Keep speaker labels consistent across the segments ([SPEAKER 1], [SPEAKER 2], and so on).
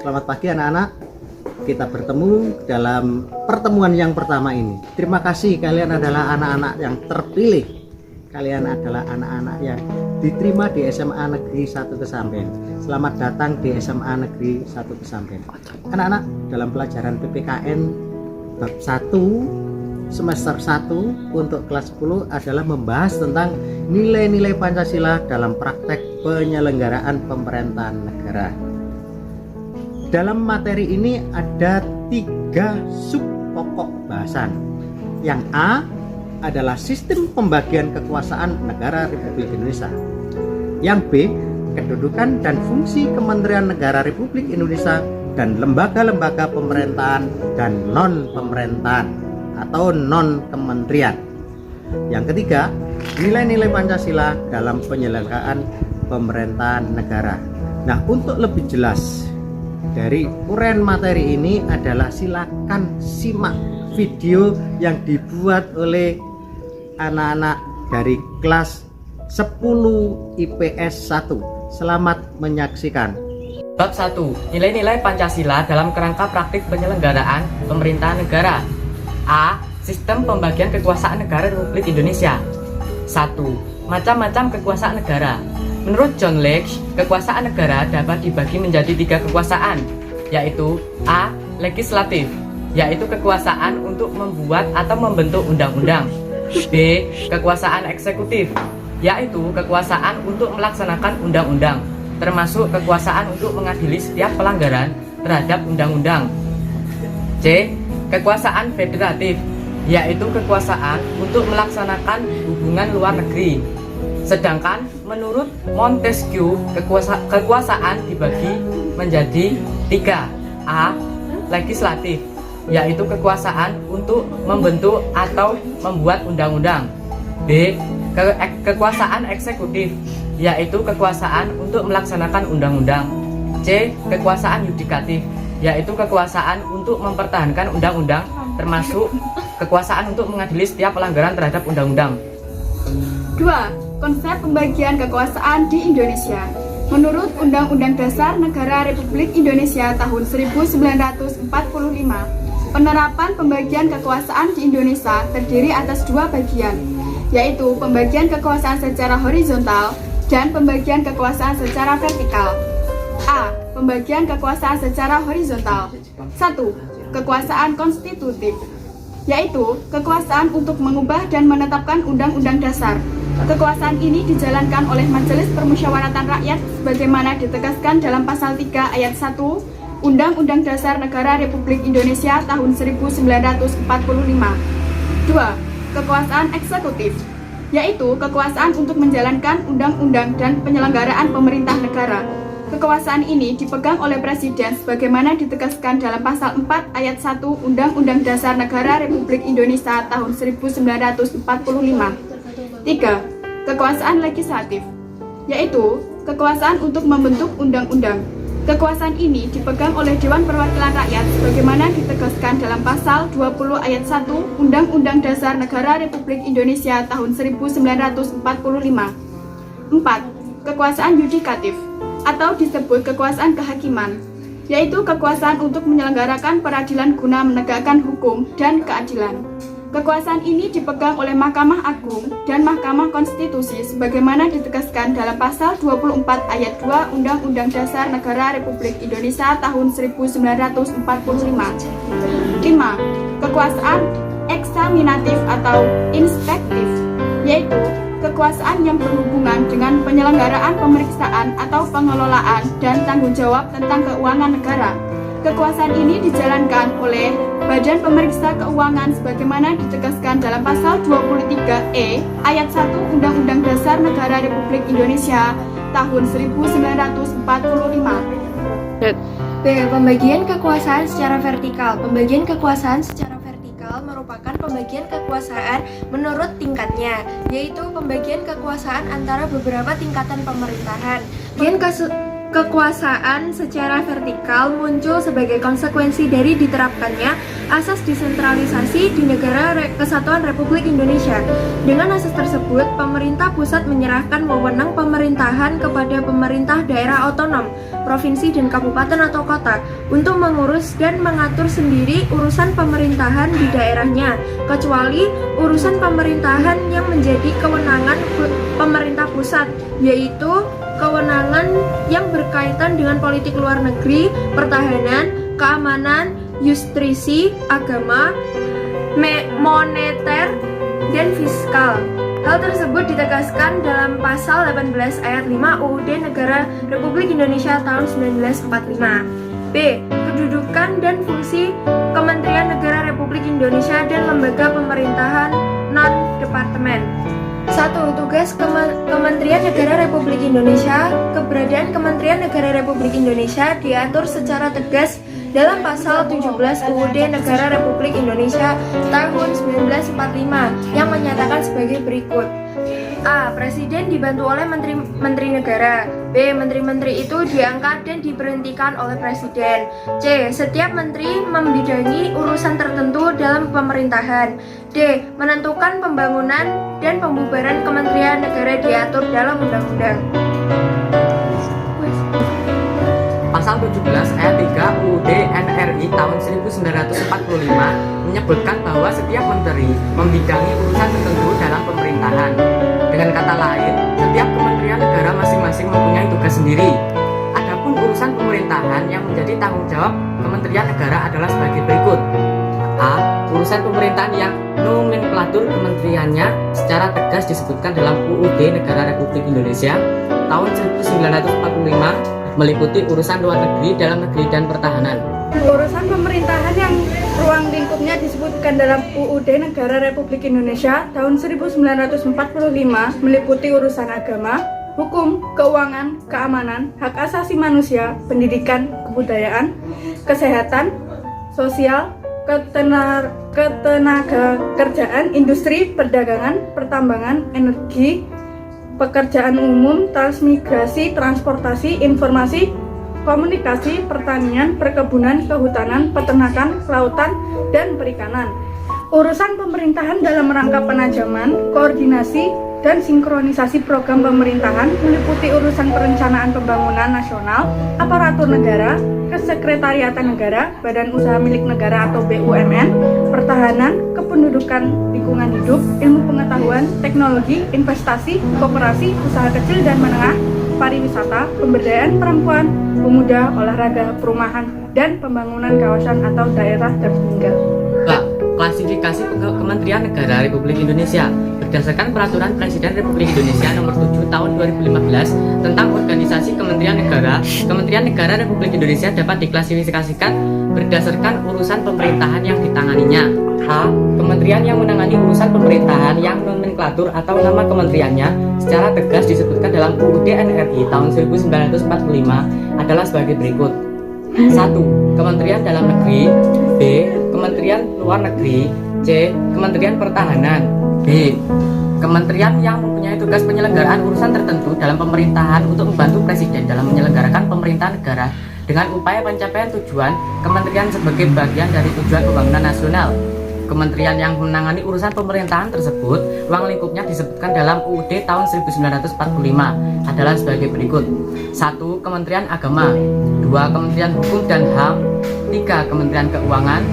[SPEAKER 1] Selamat pagi anak-anak. Kita bertemu dalam pertemuan yang pertama ini. Terima kasih, kalian adalah anak-anak yang terpilih. Kalian adalah anak-anak yang diterima di SMA Negeri 1 Kesamben. Selamat datang di SMA Negeri 1 Kesamben. Anak-anak, dalam pelajaran PPKN bab 1 semester 1 untuk kelas 10 adalah membahas tentang nilai-nilai Pancasila dalam praktek penyelenggaraan pemerintahan negara. Dalam materi ini ada 3 sub pokok bahasan. Yang A adalah sistem pembagian kekuasaan negara Republik Indonesia. Yang B, kedudukan dan fungsi Kementerian Negara Republik Indonesia dan lembaga-lembaga pemerintahan dan non-pemerintahan atau non-kementerian. Yang ketiga, nilai-nilai Pancasila dalam penyelenggaraan pemerintahan negara. Nah, untuk lebih jelas dari uraian materi ini adalah silakan simak video yang dibuat oleh anak-anak dari kelas 10 IPS 1. Selamat menyaksikan.
[SPEAKER 2] Bab 1. Nilai-nilai Pancasila dalam kerangka praktik penyelenggaraan pemerintahan negara. A. Sistem pembagian kekuasaan negara Republik Indonesia. 1. Macam-macam kekuasaan negara. Menurut John Lake, kekuasaan negara dapat dibagi menjadi 3 kekuasaan, yaitu A. Legislatif, yaitu kekuasaan untuk membuat atau membentuk undang-undang. B. Kekuasaan eksekutif, yaitu kekuasaan untuk melaksanakan undang-undang, termasuk kekuasaan untuk mengadili setiap pelanggaran terhadap undang-undang. C. Kekuasaan federatif, yaitu kekuasaan untuk melaksanakan hubungan luar negeri. Sedangkan menurut Montesquieu, kekuasaan dibagi menjadi 3. A. Legislatif, yaitu kekuasaan untuk membentuk atau membuat undang-undang. B. Kekuasaan eksekutif, yaitu kekuasaan untuk melaksanakan undang-undang. C. Kekuasaan yudikatif, yaitu kekuasaan untuk mempertahankan undang-undang, termasuk kekuasaan untuk mengadili setiap pelanggaran terhadap undang-undang.
[SPEAKER 3] 2. Konsep pembagian kekuasaan di Indonesia. Menurut Undang-Undang Dasar Negara Republik Indonesia tahun 1945, penerapan pembagian kekuasaan di Indonesia terdiri atas 2 bagian, yaitu pembagian kekuasaan secara horizontal dan pembagian kekuasaan secara vertikal. A. Pembagian kekuasaan secara horizontal. 1. Kekuasaan konstitutif, yaitu kekuasaan untuk mengubah dan menetapkan undang-undang dasar. Kekuasaan ini dijalankan oleh Majelis Permusyawaratan Rakyat sebagaimana ditegaskan dalam pasal 3 ayat 1 Undang-Undang Dasar Negara Republik Indonesia tahun 1945. 2. Kekuasaan eksekutif, yaitu kekuasaan untuk menjalankan undang-undang dan penyelenggaraan pemerintah negara. Kekuasaan ini dipegang oleh Presiden sebagaimana ditegaskan dalam pasal 4 ayat 1 Undang-Undang Dasar Negara Republik Indonesia tahun 1945. 3. Kekuasaan legislatif, yaitu kekuasaan untuk membentuk undang-undang. Kekuasaan ini dipegang oleh Dewan Perwakilan Rakyat sebagaimana ditegaskan dalam pasal 20 ayat 1 Undang-Undang Dasar Negara Republik Indonesia tahun 1945. 4. Kekuasaan yudikatif atau disebut kekuasaan kehakiman, yaitu kekuasaan untuk menyelenggarakan peradilan guna menegakkan hukum dan keadilan. Kekuasaan ini dipegang oleh Mahkamah Agung dan Mahkamah Konstitusi sebagaimana ditegaskan dalam pasal 24 ayat 2 Undang-Undang Dasar Negara Republik Indonesia tahun 1945. 5. Kekuasaan eksaminatif atau inspektif, yaitu kekuasaan yang berhubungan dengan penyelenggaraan pemeriksaan atau pengelolaan dan tanggung jawab tentang keuangan negara. Kekuasaan ini dijalankan oleh Badan Pemeriksa Keuangan sebagaimana ditegaskan dalam pasal 23E ayat 1 Undang-Undang Dasar Negara Republik Indonesia tahun 1945.
[SPEAKER 4] B. Pembagian kekuasaan secara vertikal. Pembagian kekuasaan secara vertikal merupakan pembagian kekuasaan menurut tingkatnya, yaitu pembagian kekuasaan antara beberapa tingkatan pemerintahan. kekuasaan secara vertikal muncul sebagai konsekuensi dari diterapkannya asas desentralisasi di negara Kesatuan Republik Indonesia. Dengan asas tersebut, pemerintah pusat menyerahkan wewenang pemerintahan kepada pemerintah daerah otonom, provinsi dan kabupaten atau kota untuk mengurus dan mengatur sendiri urusan pemerintahan di daerahnya, kecuali urusan pemerintahan yang menjadi kewenangan pemerintah pusat, yaitu kewenangan yang berkaitan dengan politik luar negeri, pertahanan, keamanan, justisi, agama, moneter, dan fiskal. Hal tersebut ditegaskan dalam pasal 18 ayat 5 UUD Negara Republik Indonesia tahun 1945. B. Kedudukan dan fungsi Kementerian Negara Republik Indonesia dan lembaga pemerintahan non-departemen. 1. Tugas Kementerian Negara Republik Indonesia. Keberadaan Kementerian Negara Republik Indonesia diatur secara tegas dalam pasal 17 UUD Negara Republik Indonesia tahun 1945 yang menyatakan sebagai berikut. A. Presiden dibantu oleh menteri negara. B. Menteri-menteri itu diangkat dan diberhentikan oleh presiden. C. Setiap menteri membidangi urusan tertentu dalam pemerintahan. D. Menentukan pembangunan dan pembubaran kementerian negara diatur dalam undang-undang.
[SPEAKER 2] Pasal 17 ayat 3 UUD NRI tahun 1945 menyebutkan bahwa setiap menteri membidangi urusan tertentu dalam pemerintahan. Dengan kata lain, setiap kementerian negara masing-masing mempunyai tugas sendiri. Adapun urusan pemerintahan yang menjadi tanggung jawab kementerian negara adalah sebagai berikut. A. Urusan pemerintahan yang nomenklatur kementeriannya secara tegas disebutkan dalam UUD Negara Republik Indonesia tahun 1945 meliputi urusan luar negeri, dalam negeri, dan pertahanan.
[SPEAKER 3] Urusan pemerintahan yang ruang lingkupnya disebutkan dalam UUD Negara Republik Indonesia tahun 1945 meliputi urusan agama, hukum, keuangan, keamanan, hak asasi manusia, pendidikan, kebudayaan, kesehatan, sosial, ketenaga kerjaan, industri, perdagangan, pertambangan, energi, pekerjaan umum, transmigrasi, transportasi, informasi, komunikasi, pertanian, perkebunan, kehutanan, peternakan, kelautan, dan perikanan. Urusan pemerintahan dalam rangka penajaman, koordinasi, dan sinkronisasi program pemerintahan meliputi urusan perencanaan pembangunan nasional, aparatur negara, kesekretariatan negara, badan usaha milik negara atau BUMN, pertahanan, kependudukan, lingkungan hidup, ilmu pengetahuan, teknologi, investasi, koperasi, usaha kecil dan menengah, pariwisata, pemberdayaan perempuan, pemuda, olahraga, perumahan, dan pembangunan kawasan atau daerah tertinggal.
[SPEAKER 2] Klasifikasi Kementerian Negara Republik Indonesia berdasarkan Peraturan Presiden Republik Indonesia Nomor 7 Tahun 2015 tentang Organisasi Kementerian Negara. Kementerian Negara Republik Indonesia dapat diklasifikasikan berdasarkan urusan pemerintahan yang ditanganinya. A. Kementerian yang menangani urusan pemerintahan yang nomenklatur atau nama kementeriannya secara tegas disebutkan dalam UUD NRI tahun 1945 adalah sebagai berikut. 1. Kementerian Dalam Negeri. B. Kementerian Luar Negeri. C. Kementerian Pertahanan. D. Kementerian yang mempunyai tugas penyelenggaraan urusan tertentu dalam pemerintahan untuk membantu Presiden dalam menyelenggarakan pemerintahan negara dengan upaya pencapaian tujuan kementerian sebagai bagian dari tujuan pembangunan nasional. Kementerian yang menangani urusan pemerintahan tersebut, ruang lingkupnya disebutkan dalam UUD tahun 1945 adalah sebagai berikut. 1. Kementerian Agama. 2. Kementerian Hukum dan HAM. 3. Kementerian Keuangan.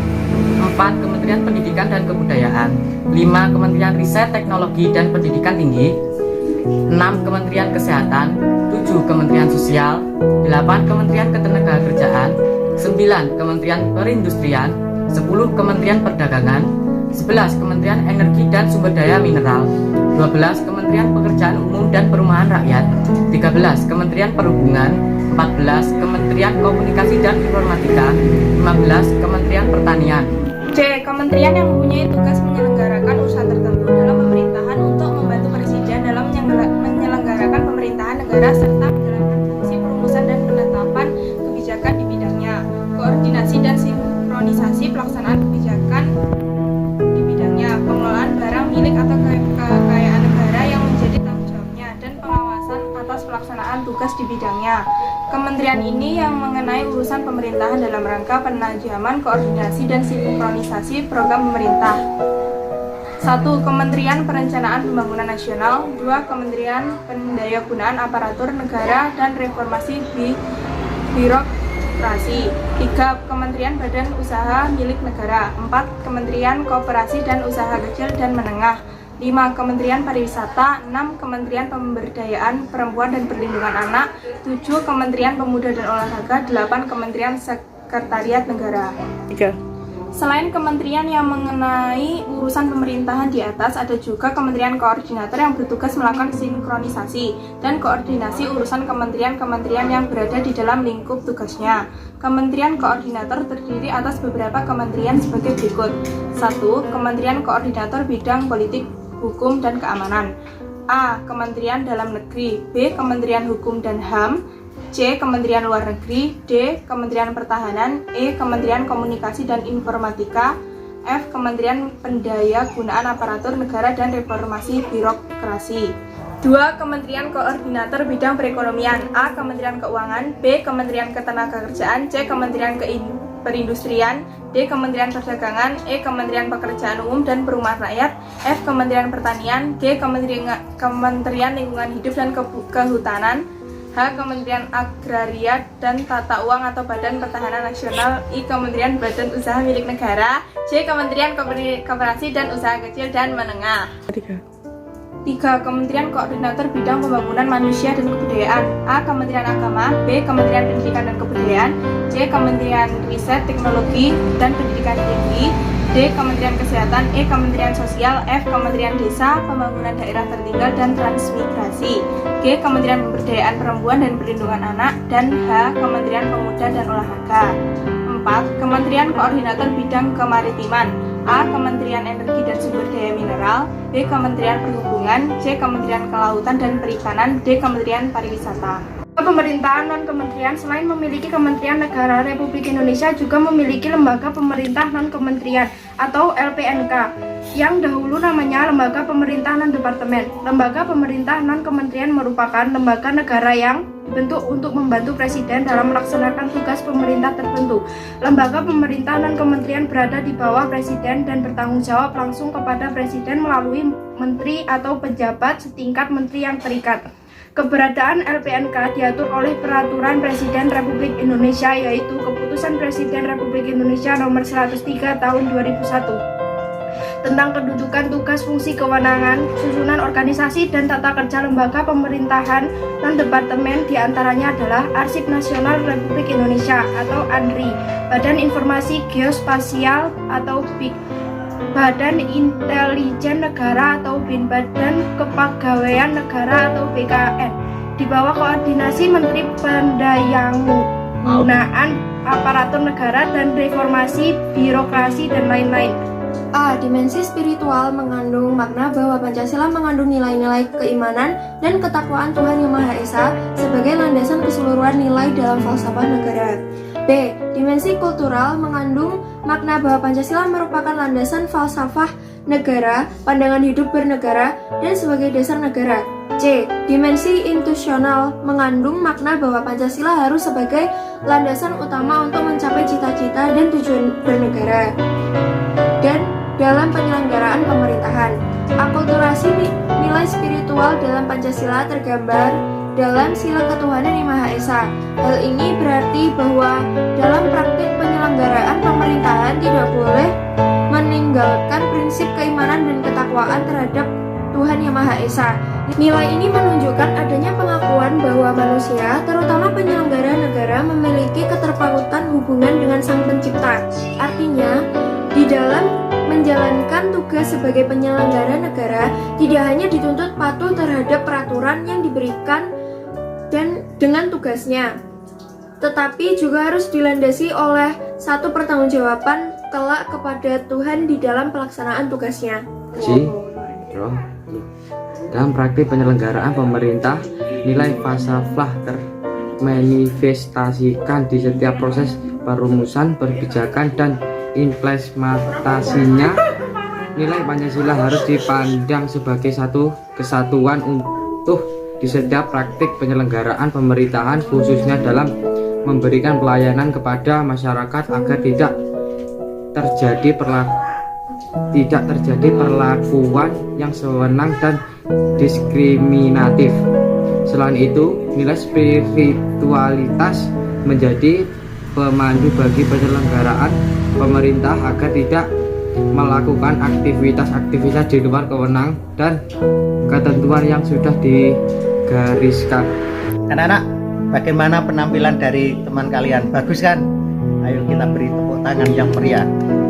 [SPEAKER 2] 4. Kementerian Pendidikan dan Kebudayaan. 5. Kementerian Riset, Teknologi dan Pendidikan Tinggi. 6. Kementerian Kesehatan. 7. Kementerian Sosial. 8. Kementerian Ketenagakerjaan. 9. Kementerian Perindustrian. 10. Kementerian Perdagangan. 11. Kementerian Energi dan Sumber Daya Mineral. 12. Kementerian Pekerjaan Umum dan Perumahan Rakyat. 13. Kementerian Perhubungan. 14. Kementerian Komunikasi dan Informatika. 15. Kementerian Pertanian.
[SPEAKER 4] C. Kementerian yang mempunyai tugas menyelenggarakan urusan tertentu dalam pemerintahan untuk membantu Presiden dalam menyelenggarakan pemerintahan negara serta menjalankan fungsi perumusan dan penetapan kebijakan di bidangnya, koordinasi dan sinkronisasi pelaksanaan kebijakan di bidangnya, pengelolaan barang milik atau kekayaan negara yang menjadi tanggung jawabnya, dan pengawasan atas pelaksanaan tugas di bidangnya.
[SPEAKER 5] Kementerian ini yang mengenai urusan pemerintahan dalam rangka penajaman, koordinasi, dan sinkronisasi program pemerintah. 1. Kementerian Perencanaan Pembangunan Nasional. 2. Kementerian Pendayagunaan Aparatur Negara dan Reformasi Birokrasi. 3. Kementerian Badan Usaha Milik Negara. 4. Kementerian Koperasi dan Usaha Kecil dan Menengah. 5. Kementerian Pariwisata. 6. Kementerian Pemberdayaan Perempuan dan Perlindungan Anak. 7. Kementerian Pemuda dan Olahraga. 8. Kementerian Sekretariat Negara. Selain kementerian yang mengenai urusan pemerintahan di atas, ada juga kementerian koordinator yang bertugas melakukan sinkronisasi dan koordinasi urusan kementerian-kementerian yang berada di dalam lingkup tugasnya. Kementerian koordinator terdiri atas beberapa kementerian sebagai berikut. 1. Kementerian Koordinator Bidang Politik, Hukum, dan Keamanan. A. Kementerian Dalam Negeri. B. Kementerian Hukum dan HAM. C. Kementerian Luar Negeri. D. Kementerian Pertahanan. E. Kementerian Komunikasi dan Informatika. F. Kementerian Pendayagunaan Aparatur Negara dan Reformasi Birokrasi. 2. Kementerian Koordinator Bidang Perekonomian. A. Kementerian Keuangan. B. Kementerian Ketenagakerjaan. C. Kementerian Perindustrian. D. Kementerian Perdagangan. E. Kementerian Pekerjaan Umum dan Perumahan Rakyat. F. Kementerian Pertanian. G. Kementerian Lingkungan Hidup dan Kehutanan. H. Kementerian Agraria dan Tata Uang atau Badan Pertahanan Nasional. I. Kementerian Badan Usaha Milik Negara. J. Kementerian Koperasi dan Usaha Kecil dan Menengah. 3. Kementerian Koordinator Bidang Pembangunan Manusia dan Kebudayaan. A. Kementerian Agama. B. Kementerian Pendidikan dan Kebudayaan. C. Kementerian Riset, Teknologi, dan Pendidikan Tinggi. D. Kementerian Kesehatan. E. Kementerian Sosial. F. Kementerian Desa, Pembangunan Daerah Tertinggal dan Transmigrasi. G. Kementerian Pemberdayaan Perempuan dan Perlindungan Anak. Dan H. Kementerian Pemuda dan Olahraga. 4. Kementerian Koordinator Bidang Kemaritiman. A. Kementerian Energi dan Sumber Daya Mineral. B. Kementerian Perhubungan. C. Kementerian Kelautan dan Perikanan. D. Kementerian Pariwisata.
[SPEAKER 4] Pemerintahan non-kementerian selain memiliki Kementerian Negara Republik Indonesia juga memiliki Lembaga Pemerintah Non-Kementerian atau LPNK yang dahulu namanya Lembaga Pemerintah Non-Departemen. Lembaga Pemerintah Non-Kementerian merupakan lembaga negara yang dibentuk untuk membantu Presiden dalam melaksanakan tugas pemerintah tertentu. Lembaga Pemerintah Non-Kementerian berada di bawah Presiden dan bertanggung jawab langsung kepada Presiden melalui menteri atau pejabat setingkat menteri yang terikat. Keberadaan LPNK diatur oleh Peraturan Presiden Republik Indonesia, yaitu Keputusan Presiden Republik Indonesia Nomor 103 Tahun 2001 tentang kedudukan, tugas, fungsi, kewenangan, susunan organisasi, dan tata kerja lembaga pemerintahan non-departemen, diantaranya adalah Arsip Nasional Republik Indonesia atau ANRI, Badan Informasi Geospasial atau BIG, Badan Intelijen Negara atau BIN, Badan Kepegawaian Negara atau BKN, di bawah koordinasi Menteri Pendayagunaan Aparatur Negara dan Reformasi Birokrasi dan lain-lain.
[SPEAKER 6] A. Dimensi spiritual mengandung makna bahwa Pancasila mengandung nilai-nilai keimanan dan ketakwaan Tuhan Yang Maha Esa sebagai landasan keseluruhan nilai dalam falsafah negara. B. Dimensi kultural mengandung makna bahwa Pancasila merupakan landasan falsafah negara, pandangan hidup bernegara, dan sebagai dasar negara. C. Dimensi institusional mengandung makna bahwa Pancasila harus sebagai landasan utama untuk mencapai cita-cita dan tujuan bernegara dan dalam penyelenggaraan pemerintahan. Akulturasi nilai spiritual dalam Pancasila tergambar dalam sila ketuhanan Yang Maha Esa. Hal ini berarti bahwa dalam praktik penyelenggaraan pemerintahan tidak boleh meninggalkan prinsip keimanan dan ketakwaan terhadap Tuhan Yang Maha Esa. Nilai ini menunjukkan adanya pengakuan bahwa manusia, terutama penyelenggara negara, memiliki keterpautan hubungan dengan Sang Pencipta. Artinya, di dalam menjalankan tugas sebagai penyelenggara negara, tidak hanya dituntut patuh terhadap peraturan yang diberikan dan dengan tugasnya, tetapi juga harus dilandasi oleh satu pertanggungjawaban kelak kepada Tuhan di dalam pelaksanaan tugasnya.
[SPEAKER 2] Dalam praktik penyelenggaraan pemerintah, nilai falsafah termanifestasikan di setiap proses perumusan, perbijakan, dan implementasinya. Nilai Pancasila harus dipandang sebagai satu kesatuan utuh
[SPEAKER 7] di setiap praktik penyelenggaraan pemerintahan, khususnya dalam memberikan pelayanan kepada masyarakat agar tidak terjadi perlakuan yang sewenang dan diskriminatif. Selain itu, nilai spiritualitas menjadi pemandu bagi penyelenggaraan pemerintah agar tidak melakukan aktivitas-aktivitas di luar kewenangan dan ketentuan yang sudah digariskan.
[SPEAKER 1] Anak-anak, bagaimana penampilan dari teman kalian? Bagus kan? Ayo kita beri tepuk tangan yang meriah.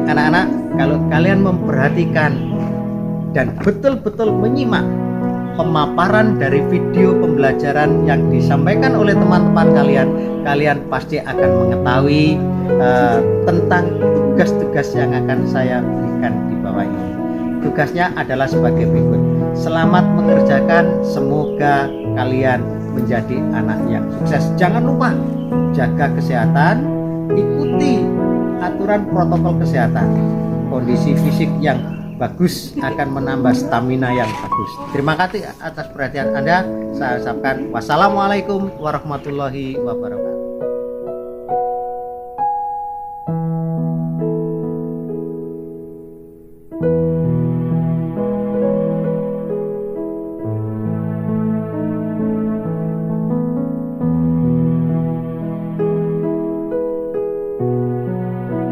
[SPEAKER 1] Anak-anak, kalau kalian memperhatikan dan betul-betul menyimak pemaparan dari video pembelajaran yang disampaikan oleh teman-teman kalian, kalian pasti akan mengetahui tentang tugas-tugas yang akan saya berikan di bawah ini. Tugasnya adalah sebagai berikut. Selamat mengerjakan, semoga kalian menjadi anak yang sukses. Jangan lupa jaga kesehatan, ikuti aturan protokol kesehatan. Kondisi fisik yang bagus akan menambah stamina yang bagus. Terima kasih atas perhatian Anda. Saya ucapkan wassalamualaikum warahmatullahi wabarakatuh.